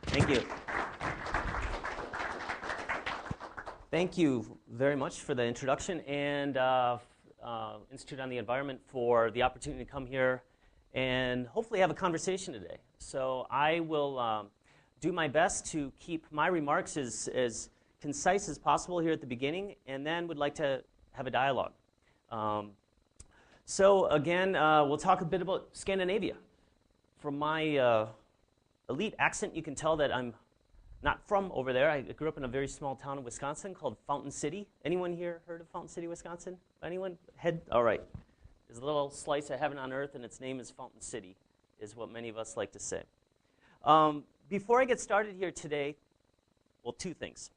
Thank you. Thank you very much for the introduction, and Institute on the Environment for the opportunity to come here and hopefully have a conversation today. So I will do my best to keep my remarks as concise as possible here at the beginning, and then would like to have a dialogue. So again, we'll talk a bit about Scandinavia. From my elite accent, you can tell that I'm not from over there. I grew up in a very small town in Wisconsin called Fountain City. Anyone here heard of Fountain City, Wisconsin? Anyone? Head? All right. There's a little slice of heaven on earth, and its name is Fountain City, is what many of us like to say. Before I get started here today, well, two things.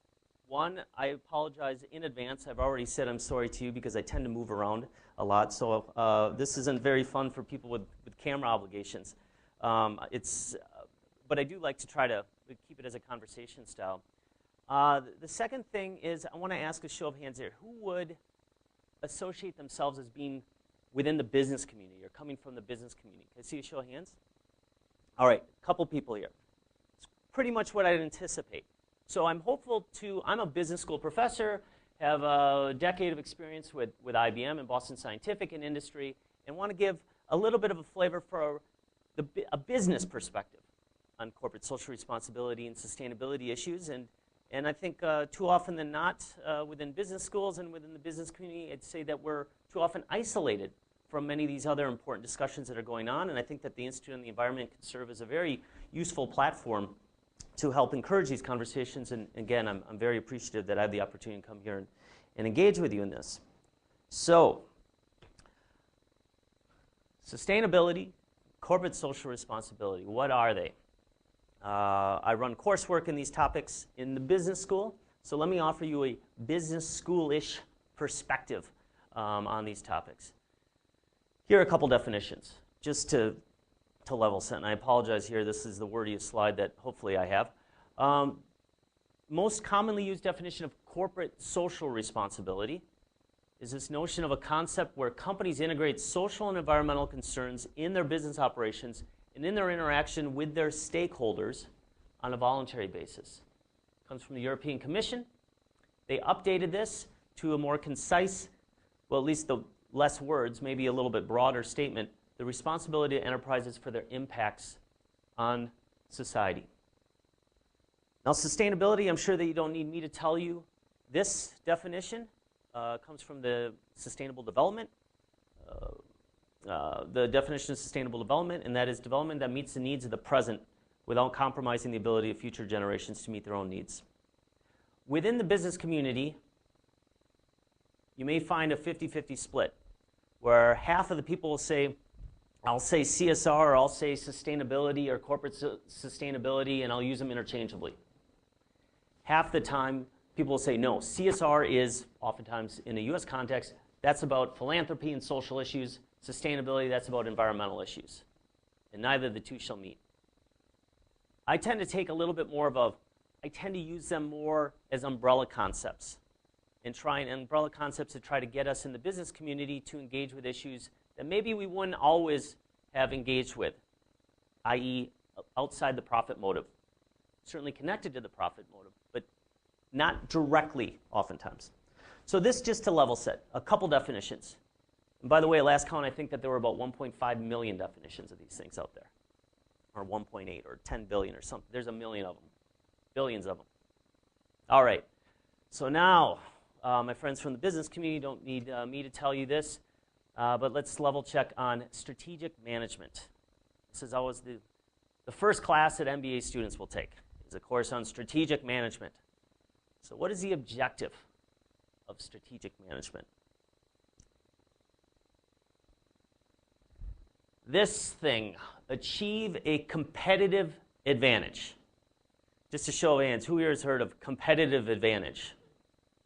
One, I apologize in advance. I've already said I'm sorry to you because I tend to move around a lot, so this isn't very fun for people with camera obligations. But I do like to try to keep it as a conversation style. The second thing is I want to ask a show of hands here. Who would associate themselves as being within the business community or coming from the business community? Can I see a show of hands? All right, a couple people here. It's pretty much what I'd anticipate. So I'm hopeful I'm a business school professor, have a decade of experience with IBM and Boston Scientific and industry, and want to give a little bit of a flavor for a business perspective on corporate social responsibility and sustainability issues. And I think too often than not, within business schools and within the business community, I'd say that we're too often isolated from many of these other important discussions that are going on. And I think that the Institute on the Environment can serve as a very useful platform to help encourage these conversations. And again, I'm very appreciative that I have the opportunity to come here and engage with you in this. So, sustainability, corporate social responsibility, what are they? I run coursework in these topics in the business school, so let me offer you a business school-ish perspective on these topics. Here are a couple definitions, just to level set, and I apologize here, this is the wordiest slide that hopefully I have. Most commonly used definition of corporate social responsibility is this notion of a concept where companies integrate social and environmental concerns in their business operations and in their interaction with their stakeholders on a voluntary basis. It comes from the European Commission. They updated this to a more concise, well, at least the less words, maybe a little bit broader statement, the responsibility of enterprises for their impacts on society. Now, sustainability, I'm sure that you don't need me to tell you this definition comes from the Sustainable Development. The definition of sustainable development, and that is development that meets the needs of the present without compromising the ability of future generations to meet their own needs. Within the business community, you may find a 50-50 split, where half of the people will say, I'll say CSR, or I'll say sustainability, or corporate sustainability, and I'll use them interchangeably. Half the time, people will say, no, CSR is, oftentimes in a US context, that's about philanthropy and social issues. Sustainability, that's about environmental issues. And neither of the two shall meet. I tend to take a little bit more of I tend to use them more as umbrella concepts and umbrella concepts to try to get us in the business community to engage with issues that maybe we wouldn't always have engaged with, i.e. outside the profit motive. Certainly connected to the profit motive, but not directly oftentimes. So this just to level set, a couple definitions. And by the way, last count, I think that there were about 1.5 million definitions of these things out there, or 1.8 or 10 billion or something. There's a million of them, billions of them. All right, so now, my friends from the business community don't need me to tell you this, but let's level check on strategic management. This is always the first class that MBA students will take, is a course on strategic management. So what is the objective of strategic management? This thing, achieve a competitive advantage. Just a show of hands, who here has heard of competitive advantage?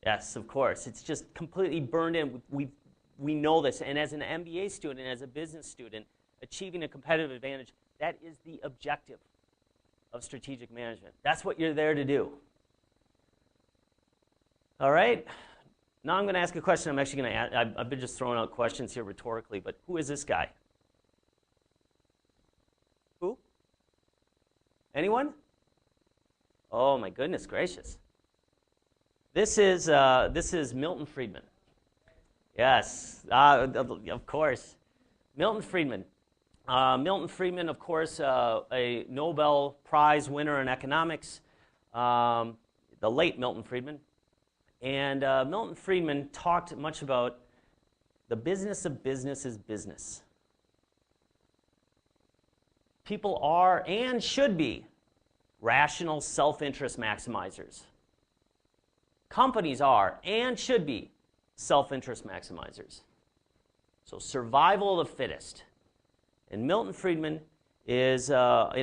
Yes, of course. It's just completely burned in. We know this. And as an MBA student, as a business student, achieving a competitive advantage, that is the objective of strategic management. That's what you're there to do. All right? Now I'm going to ask a question. I'm actually going to I've been just throwing out questions here rhetorically, but who is this guy? Who? Anyone? Oh my goodness gracious. This is Milton Friedman. Yes, of course. Milton Friedman. Milton Friedman, of course, a Nobel Prize winner in economics, the late Milton Friedman. And Milton Friedman talked much about the business of business is business. People are and should be rational self-interest maximizers. Companies are and should be self-interest maximizers. So survival of the fittest. And Milton Friedman is in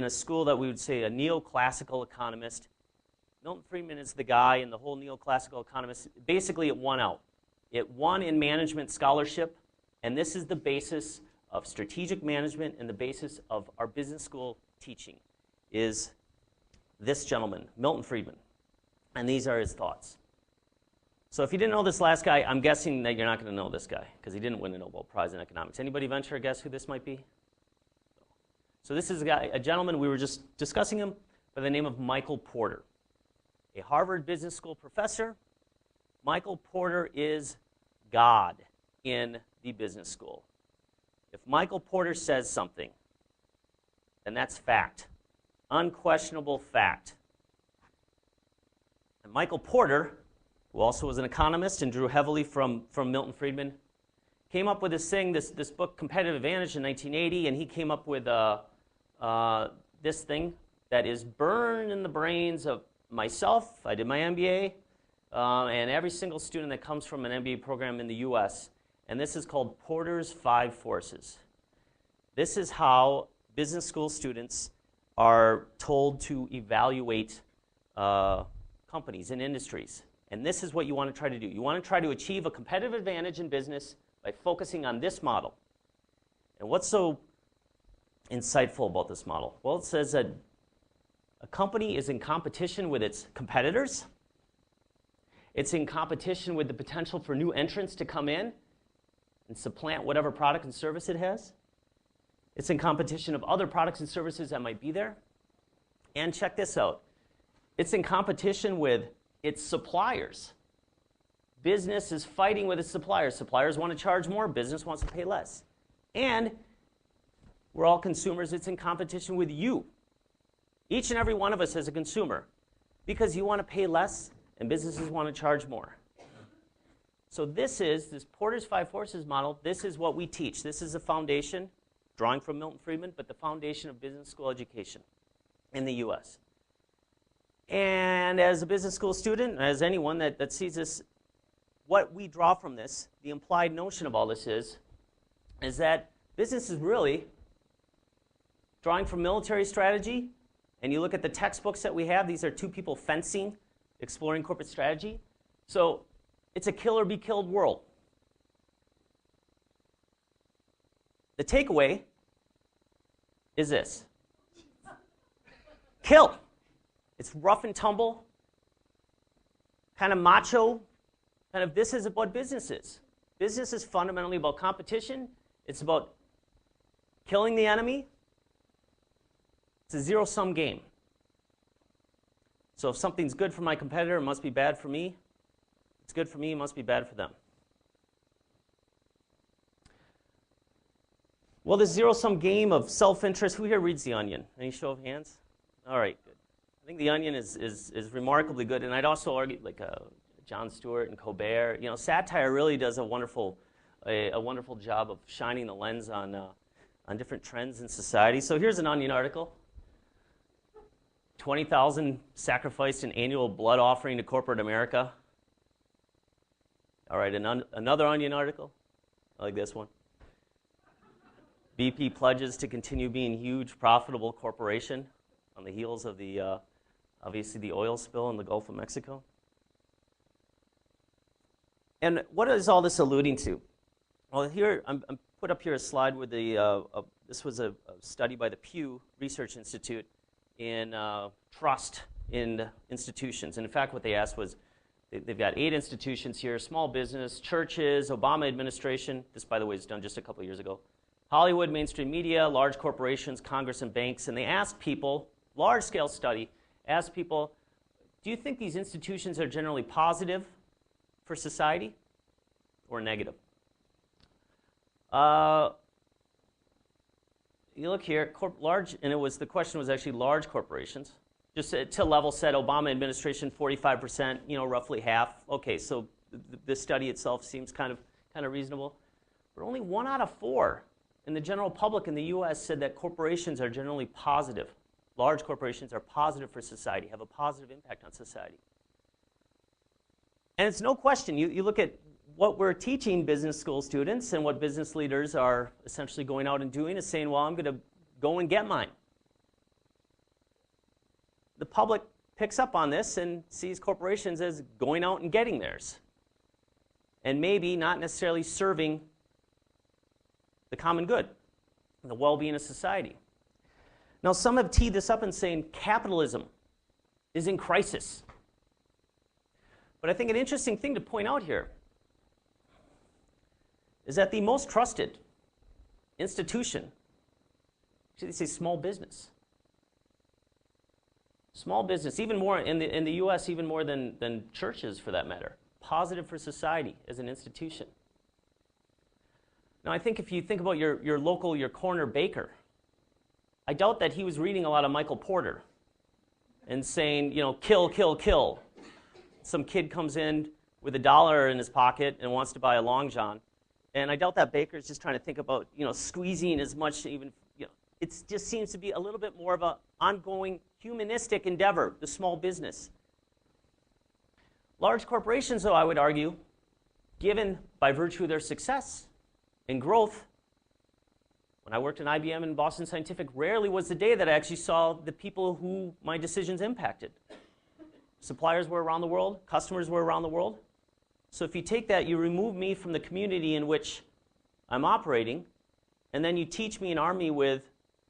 a school that we would say a neoclassical economist. Milton Friedman is the guy in the whole neoclassical economist. Basically, it won out. It won in management scholarship, and this is the basis of strategic management and the basis of our business school teaching is this gentleman, Milton Friedman. And these are his thoughts. So if you didn't know this last guy, I'm guessing that you're not going to know this guy because he didn't win the Nobel Prize in economics. Anybody venture a guess who this might be? So this is a gentleman, we were just discussing him, by the name of Michael Porter, a Harvard Business School professor. Michael Porter is God in the business school. If Michael Porter says something, then that's fact, unquestionable fact. And Michael Porter, who also was an economist and drew heavily from Milton Friedman, came up with this thing, this book, Competitive Advantage, in 1980, and he came up with this thing that is burned in the brains of myself. I did my MBA, and every single student that comes from an MBA program in the US, and this is called Porter's 5 Forces. This is how business school students are told to evaluate companies and industries. And this is what you want to try to do. You want to try to achieve a competitive advantage in business by focusing on this model. And what's so insightful about this model? Well, it says that a company is in competition with its competitors. It's in competition with the potential for new entrants to come in and supplant whatever product and service it has. It's in competition of other products and services that might be there. And check this out. It's in competition with its suppliers. Business is fighting with its suppliers. Suppliers want to charge more. Business wants to pay less. And we're all consumers. It's in competition with you. Each and every one of us as a consumer. Because you want to pay less and businesses want to charge more. So this Porter's 5 Forces model. This is what we teach. This is a foundation, drawing from Milton Friedman, but the foundation of business school education in the US. And as a business school student, as anyone that sees this, what we draw from this, the implied notion of all this is that business is really drawing from military strategy, and you look at the textbooks that we have, these are 2 people fencing, exploring corporate strategy. So it's a kill or be killed world. The takeaway is this. Kill. It's rough and tumble, kind of macho, kind of this is what business is. Business is fundamentally about competition. It's about killing the enemy. It's a zero-sum game. So if something's good for my competitor, it must be bad for me. If it's good for me, it must be bad for them. Well, this zero-sum game of self-interest, who here reads The Onion? Any show of hands? All right, good. I think The Onion is remarkably good, and I'd also argue like Jon Stewart and Colbert. You know, satire really does a wonderful job of shining the lens on different trends in society. So here's an Onion article. 20,000 sacrificed an annual blood offering to corporate America. All right, another Onion article. I like this one. BP pledges to continue being huge, profitable corporation on the heels of the obviously the oil spill in the Gulf of Mexico. And what is all this alluding to? Well, here I'm put up here a slide with this was a study by the Pew Research Institute in trust in institutions. And in fact, what they asked was, they've got 8 institutions here: small business, churches, Obama administration. This, by the way, was done just a couple of years ago. Hollywood, mainstream media, large corporations, Congress, and banks. And they asked people, large-scale study, asked people, Do you think these institutions are generally positive for society or negative? You look here, large, and the question was actually large corporations. Just to level set, Obama administration 45%, roughly half. Okay, so the study itself seems kind of reasonable. But only 1 out of 4 in the general public in the U.S. said that corporations are generally positive. Large corporations are positive for society, have a positive impact on society. And it's no question, you look at what we're teaching business school students and what business leaders are essentially going out and doing is saying, well, I'm going to go and get mine. The public picks up on this and sees corporations as going out and getting theirs, and maybe not necessarily serving the common good and the well-being of society. Now, some have teed this up in saying capitalism is in crisis. But I think an interesting thing to point out here is that the most trusted institution, actually they say small business. Small business, even more in the U.S., even more than churches for that matter. Positive for society as an institution. Now, I think if you think about your local, your corner baker, I doubt that he was reading a lot of Michael Porter and saying, kill, kill, kill. Some kid comes in with $1 in his pocket and wants to buy a Long John. And I doubt that baker is just trying to think about, squeezing as much, it just seems to be a little bit more of an ongoing humanistic endeavor, the small business. Large corporations, though, I would argue, given by virtue of their success and growth, when I worked in IBM and Boston Scientific, rarely was the day that I actually saw the people who my decisions impacted. Suppliers were around the world, customers were around the world. So if you take that, you remove me from the community in which I'm operating, and then you teach me and arm me with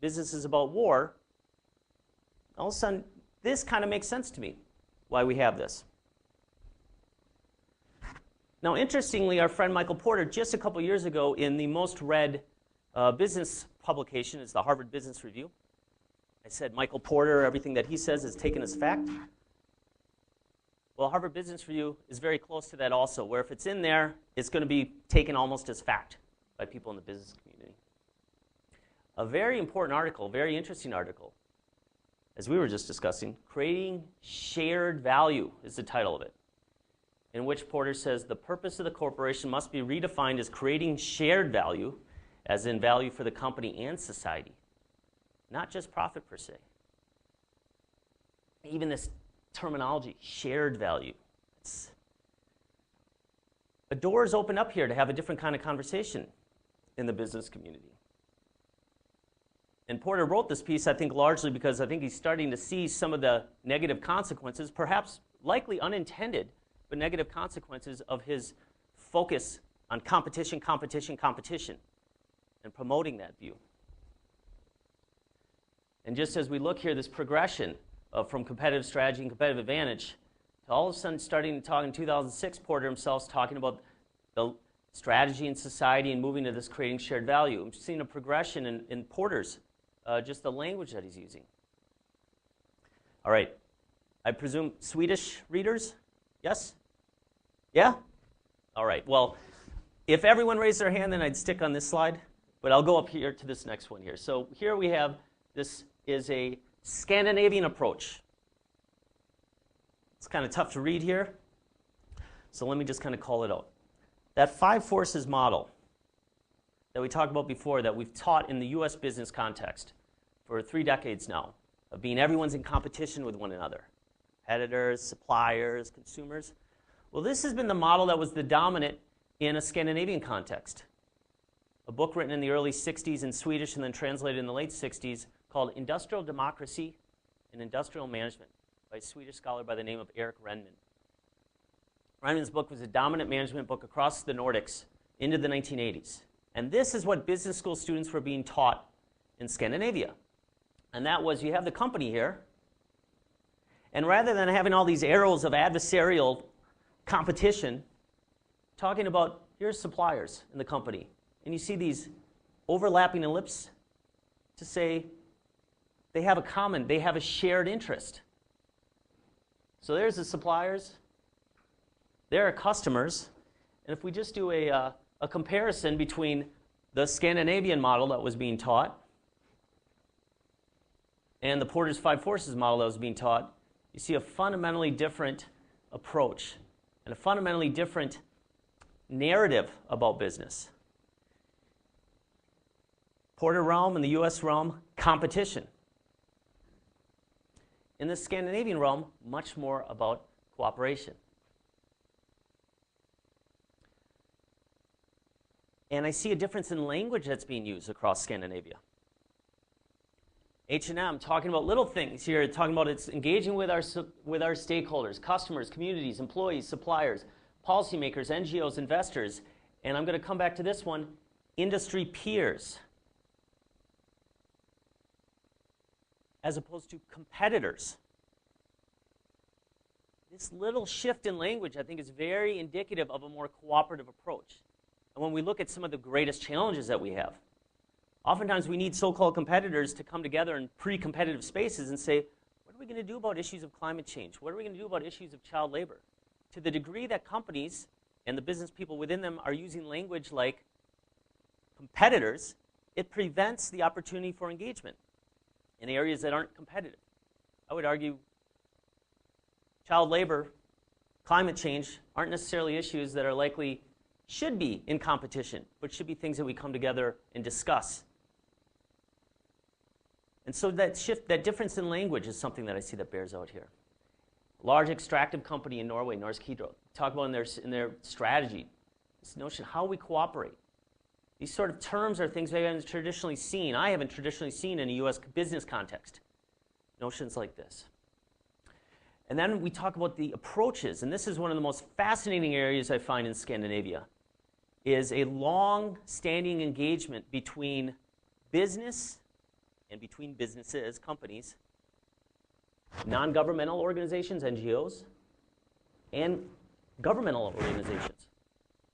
businesses about war, all of a sudden, this kind of makes sense to me, why we have this. Now, interestingly, our friend Michael Porter, just a couple years ago, in the most read business publication, is the Harvard Business Review. I said Michael Porter, everything that he says is taken as fact. Well, Harvard Business Review is very close to that also, where if it's in there, it's going to be taken almost as fact by people in the business community. A very important article, very interesting article, as we were just discussing, Creating Shared Value is the title of it, in which Porter says the purpose of the corporation must be redefined as creating shared value, as in value for the company and society, not just profit per se. Even this terminology, shared value. A door is opened up here to have a different kind of conversation in the business community. And Porter wrote this piece, I think, largely because I think he's starting to see some of the negative consequences, perhaps likely unintended, but negative consequences of his focus on competition, competition, competition, and promoting that view. And just as we look here, this progression from competitive strategy and competitive advantage to all of a sudden starting to talk in 2006, Porter himself talking about the strategy in society and moving to this creating shared value. I'm seeing a progression in Porter's, just the language that he's using. All right. I presume Swedish readers? Yes? Yeah? All right. Well, if everyone raised their hand, then I'd stick on this slide. But I'll go up here to this next one here. So here we have, this is a Scandinavian approach. It's kind of tough to read here, so let me just kind of call it out. That 5 forces model that we talked about before, that we've taught in the U.S. business context for 3 decades now, of being everyone's in competition with one another, competitors, suppliers, consumers. Well, this has been the model that was the dominant in a Scandinavian context. A book written in the early 60s in Swedish and then translated in the late 60s called Industrial Democracy and Industrial Management by a Swedish scholar by the name of Erik Renman. Renman's book was a dominant management book across the Nordics into the 1980s. And this is what business school students were being taught in Scandinavia. And that was, you have the company here, and rather than having all these arrows of adversarial competition, talking about, here's suppliers in the company. And you see these overlapping ellipses to say they have a shared interest. So there's the suppliers. There are customers. And if we just do a comparison between the Scandinavian model that was being taught and the Porter's Five Forces model that was being taught, you see a fundamentally different approach and a fundamentally different narrative about business. Porter realm and the US realm, competition. In the Scandinavian realm, much more about cooperation. And I see a difference in language that's being used across Scandinavia. H&M talking about little things here, talking about it's engaging with our stakeholders, customers, communities, employees, suppliers, policymakers, NGOs, investors, and I'm going to come back to this one, industry peers, as opposed to competitors. This little shift in language, I think, is very indicative of a more cooperative approach. And when we look at some of the greatest challenges that we have, oftentimes we need so-called competitors to come together in pre-competitive spaces and say, what are we going to do about issues of climate change? What are we going to do about issues of child labor? To the degree that companies and the business people within them are using language like competitors, it prevents the opportunity for engagement in areas that aren't competitive. I would argue child labor, climate change aren't necessarily issues that are likely should be in competition, but should be things that we come together and discuss. And so that shift, that difference in language is something that I see that bears out here. Large extractive company in Norway, Norsk Hydro, talk about in their strategy, this notion how we cooperate. These sort of terms are things we haven't traditionally seen. I haven't traditionally seen in a US business context. Notions like this. And then we talk about the approaches, and this is one of the most fascinating areas I find in Scandinavia, is a long-standing engagement between business and between businesses, companies, non-governmental organizations, NGOs, and governmental organizations.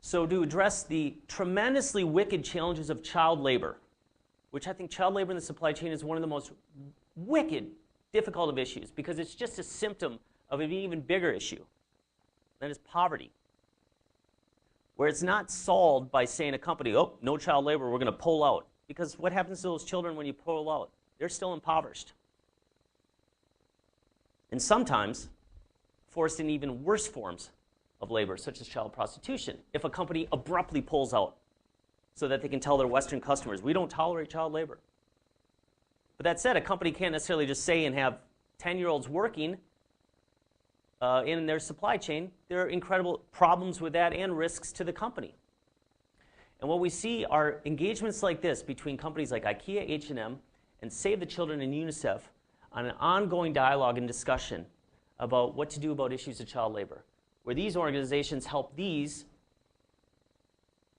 So to address the tremendously wicked challenges of child labor, which I think child labor in the supply chain is one of the most wicked, difficult of issues, because it's just a symptom of an even bigger issue, that is poverty, where it's not solved by saying a company, oh, no child labor, we're going to pull out. Because what happens to those children when you pull out? They're still impoverished. And sometimes forced in even worse forms of labor, such as child prostitution, if a company abruptly pulls out so that they can tell their Western customers, we don't tolerate child labor. But that said, a company can't necessarily just say and have 10-year-olds working in their supply chain. There are incredible problems with that and risks to the company. And what we see are engagements like this between companies like IKEA, H&M, and Save the Children and UNICEF on an ongoing dialogue and discussion about what to do about issues of child labor, where these organizations help these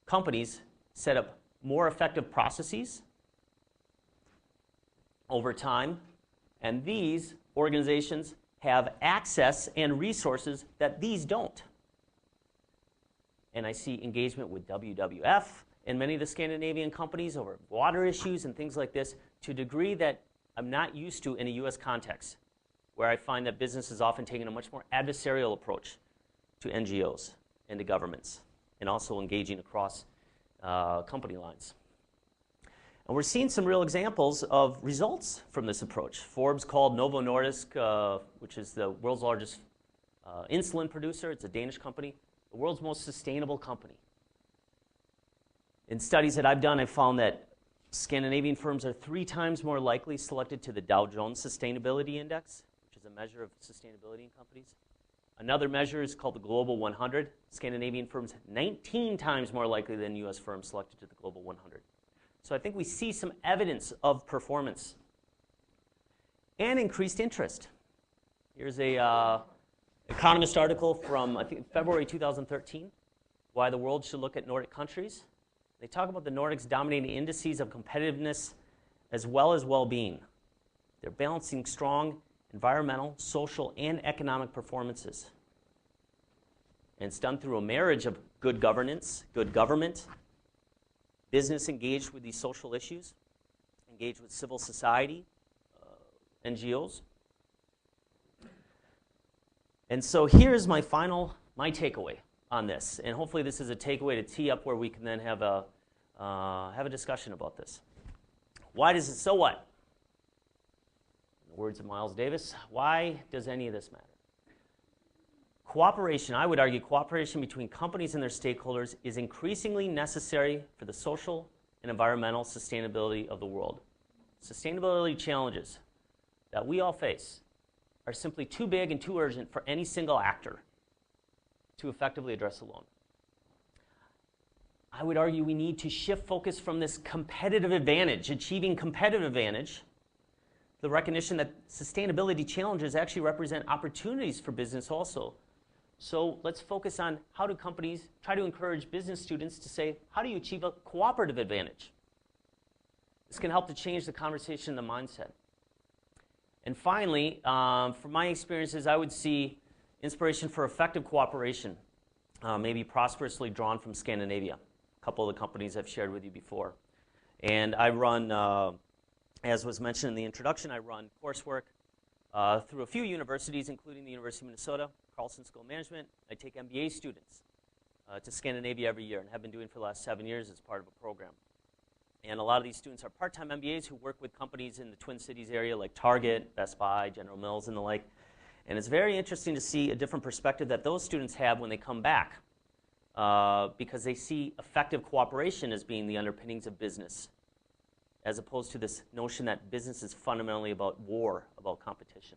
companies set up more effective processes over time, and these organizations have access and resources that these don't. And I see engagement with WWF and many of the Scandinavian companies over water issues and things like this to a degree that I'm not used to in a US context, where I find that business is often taking a much more adversarial approach to NGOs and to governments, and also engaging across company lines. And we're seeing some real examples of results from this approach. Forbes called Novo Nordisk, which is the world's largest insulin producer, it's a Danish company, the world's most sustainable company. In studies that I've done, I've found that Scandinavian firms are 3 times more likely selected to the Dow Jones Sustainability Index, which is a measure of sustainability in companies. Another measure is called the Global 100. Scandinavian firms 19 times more likely than US firms selected to the Global 100. So I think we see some evidence of performance and increased interest. Here's a Economist article from, I think, February 2013, Why the World Should Look at Nordic Countries. They talk about the Nordics dominating indices of competitiveness as well as well-being. They're balancing strong environmental, social, and economic performances. And it's done through a marriage of good governance, good government, business engaged with these social issues, engaged with civil society, NGOs. And so here's my takeaway on this. And hopefully this is a takeaway to tee up where we can then have a discussion about this. Why does it, so what? In the words of Miles Davis, why does any of this matter? Cooperation, I would argue cooperation between companies and their stakeholders is increasingly necessary for the social and environmental sustainability of the world. Sustainability challenges that we all face are simply too big and too urgent for any single actor to effectively address alone. I would argue we need to shift focus from this competitive advantage, achieving competitive advantage, the recognition that sustainability challenges actually represent opportunities for business also. So let's focus on how do companies try to encourage business students to say, how do you achieve a cooperative advantage? This can help to change the conversation and the mindset. And finally, from my experiences, I would see inspiration for effective cooperation, maybe prosperously drawn from Scandinavia, a couple of the companies I've shared with you before. And I run, as was mentioned in the introduction, I run coursework through a few universities, including the University of Minnesota, Carlson School of Management. I take MBA students to Scandinavia every year and have been doing for the last 7 years as part of a program. And a lot of these students are part-time MBAs who work with companies in the Twin Cities area like Target, Best Buy, General Mills, and the like. And it's very interesting to see a different perspective that those students have when they come back because they see effective cooperation as being the underpinnings of business, as opposed to this notion that business is fundamentally about war, about competition.